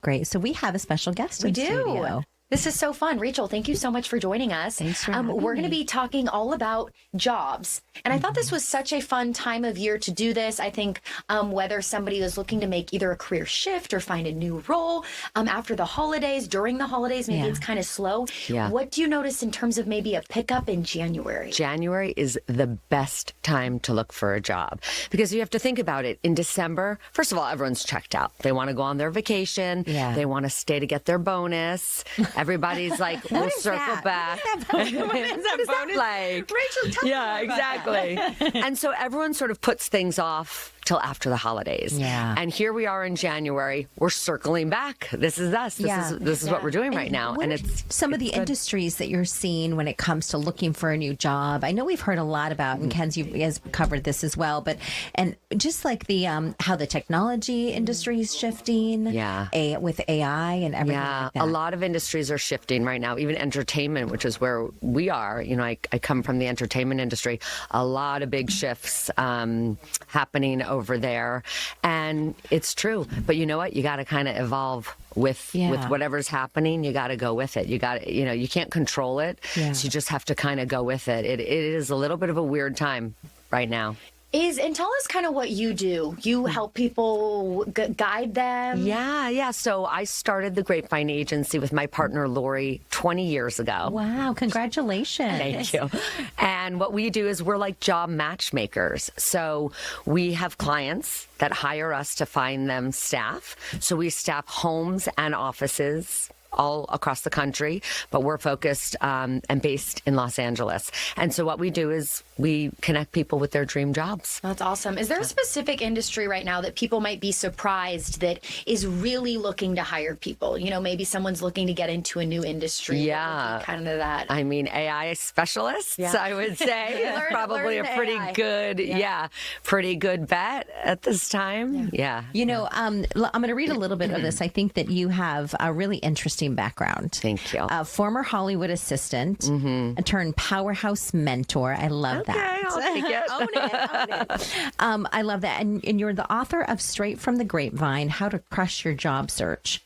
Great. So we have a special guest in studio. This is so fun. Rachel, thank you so much for joining us. Thanks for We're going to be talking all about jobs. And I thought this was such a fun time of year to do this. I think whether somebody is looking to make either a career shift or find a new role after the holidays, during the holidays, maybe it's kind of slow. Yeah. What do you notice in terms of maybe a pickup in January? January is the best time to look for a job because you have to think about it. In December, first of all, everyone's checked out. They want to go on their vacation. Yeah. They want to stay to get their bonus. Everybody's like, we'll circle back. What is that bonus? Like? Rachel, tell me Yeah, more about exactly. And so everyone sort of puts things off till after the holidays. Yeah. And here we are in January. We're circling back. This is us. This is what we're doing right now. And it's some of the industries that you're seeing when it comes to looking for a new job. I know we've heard a lot about, and Ken's has covered this as well, but and just like the how the technology industry is shifting, with AI and everything like that. A lot of industries are shifting right now, even entertainment, which is where we are. You know, I come from the entertainment industry. A lot of big shifts happening over there. And it's true. But you know what? You got to kind of evolve with whatever's happening. You got to go with it. You got to, you can't control it. So you just have to kind of go with it. It is a little bit of a weird time right now. And tell us kind of what you do. You help people guide them. Yeah. So I started the Grapevine Agency with my partner, Lori, 20 years ago. Wow. Congratulations. Thank you. And what we do is we're like job matchmakers. So we have clients that hire us to find them staff. So we staff homes and offices all across the country, but we're focused and based in Los Angeles. And so what we do is we connect people with their dream jobs. That's awesome. Is there a specific industry right now that people might be surprised that is really looking to hire people? You know, maybe someone's looking to get into a new industry. Yeah. Kind of that. I mean, AI specialists, I would say, probably a pretty good, pretty good bet at this time. Yeah. You know, I'm going to read a little bit of this. I think that you have a really interesting background. Thank you. Former Hollywood assistant, turned powerhouse mentor. I love that. I'll take it. Own it. I love that. And you're the author of Straight from the Grapevine, How to Crush Your Job Search.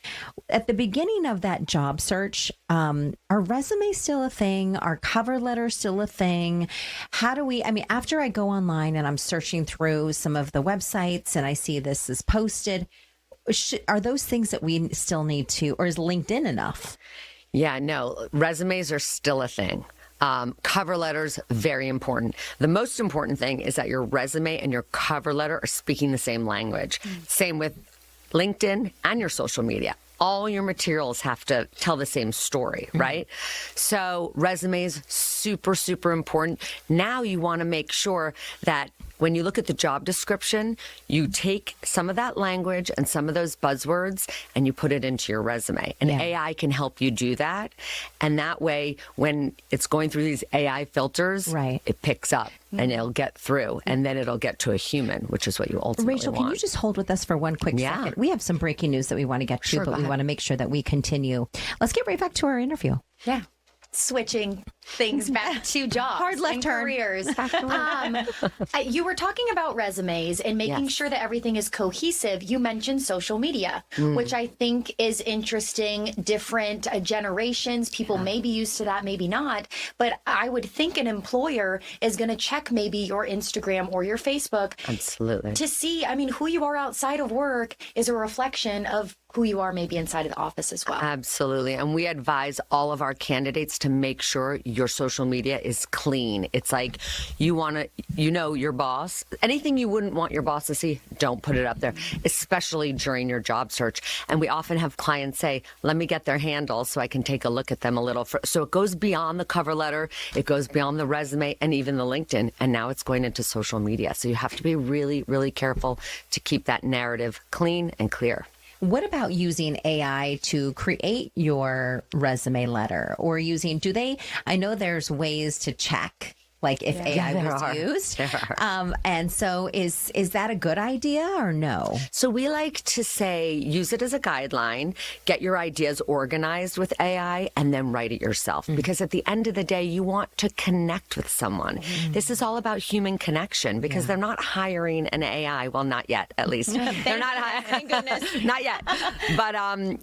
At the beginning of that job search, are resumes still a thing? Are cover letters still a thing? How do we, after I go online and I'm searching through some of the websites and I see this is posted, are those things that we still need to, or is LinkedIn enough? Yeah, no, resumes are still a thing. Cover letters, very important. The most important thing is that your resume and your cover letter are speaking the same language. Same with LinkedIn and your social media. All your materials have to tell the same story, right? So resumes, super, super important. Now you want to make sure that when you look at the job description, you take some of that language and some of those buzzwords and you put it into your resume. And AI can help you do that. And that way, when it's going through these AI filters, it picks up and it'll get through. And then it'll get to a human, which is what you ultimately Rachel, want. can you just hold with us for one quick second? We have some breaking news that we want to get to, but we want to make sure that we continue. Let's get right back to our interview. Yeah. Switching things back to jobs, hard left and turn, careers. You were talking about resumes and making sure that everything is cohesive. You mentioned social media, which I think is interesting. Different generations, people may be used to that, maybe not. But I would think an employer is going to check maybe your Instagram or your Facebook, absolutely, to see. Who you are outside of work is a reflection of who you are maybe inside of the office as well. Absolutely. And we advise all of our candidates to make sure your social media is clean. It's like you want to, your boss, anything you wouldn't want your boss to see, don't put it up there, especially during your job search. And we often have clients say, let me get their handle so I can take a look at them a little. So it goes beyond the cover letter, it goes beyond the resume and even the LinkedIn. And now it's going into social media. So you have to be really, really careful to keep that narrative clean and clear. What about using AI to create your resume letter or I know there's ways to check like if AI there was are. used. There are. And so is that a good idea or no? So we like to say, use it as a guideline, get your ideas organized with AI, and then write it yourself. Because at the end of the day, you want to connect with someone. This is all about human connection because they're not hiring an AI. Well, not yet, at least. They're not hiring. Thank goodness. Not yet. But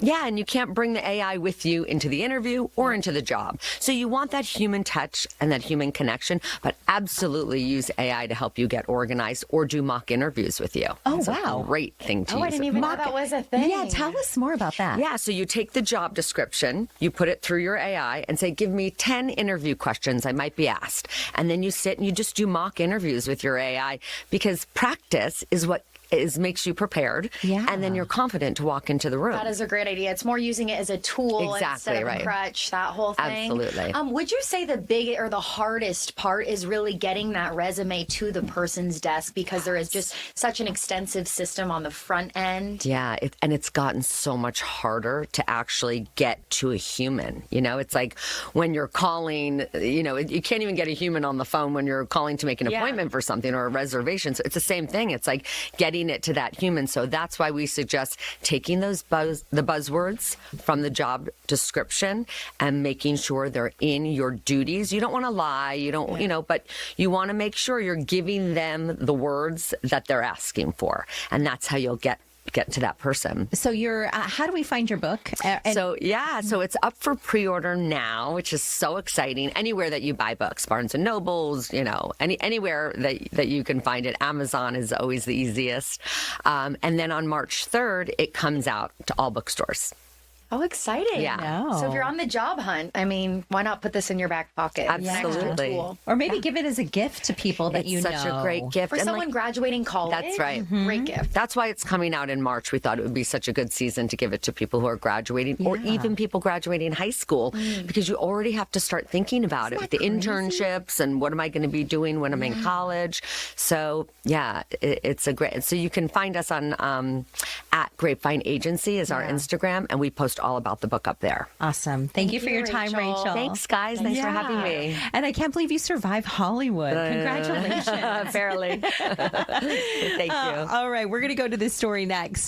yeah, and you can't bring the AI with you into the interview or into the job. So you want that human touch and that human connection, but absolutely use AI to help you get organized or do mock interviews with you. Oh, It's wow. a great thing to Oh, use. I didn't it even for. know that was a thing. Yeah, tell us more about that. Yeah, so you take the job description, you put it through your AI and say, give me 10 interview questions I might be asked. And then you sit and you just do mock interviews with your AI because practice is what makes you prepared. Yeah. And then you're confident to walk into the room. That is a great idea. It's more using it as a tool Exactly, instead of right. a crutch, that whole thing. Absolutely. Would you say the big or the hardest part is really getting that resume to the person's desk because there is just such an extensive system on the front end? Yeah, and it's gotten so much harder to actually get to a human. You know, it's like when you're calling, you know, you can't even get a human on the phone when you're calling to make an appointment for something or a reservation. So it's the same thing. It's like getting it to that human. So that's why we suggest taking those the buzzwords from the job description and making sure they're in your duties. You don't want to lie, you don't, you know, but you want to make sure you're giving them the words that they're asking for. And that's how you'll get to that person. So you're, how do we find your book? So it's up for pre-order now, which is so exciting. Anywhere that you buy books, Barnes and Nobles, you know, anywhere that you can find it. Amazon is always the easiest. And then on March 3rd, it comes out to all bookstores. Oh, exciting. Yeah. No. So if you're on the job hunt, I mean, why not put this in your back pocket? It's an extra Absolutely. tool. Or maybe give it as a gift to people that It's you know. such a great gift. For And, someone graduating college. That's right. Great gift. That's why it's coming out in March. We thought it would be such a good season to give it to people who are graduating or even people graduating high school because you already have to start thinking about it with the internships and what am I going to be doing when I'm in college. So, yeah, it's a great. So you can find us on at Grapevine Agency is our Instagram, and we post all about the book up there. Awesome. Thank you for your time, Rachel. Rachel. Thanks, guys. Thanks for having me. And I can't believe you survived Hollywood. Congratulations. Barely. Thank you. All right, we're going to go to this story next.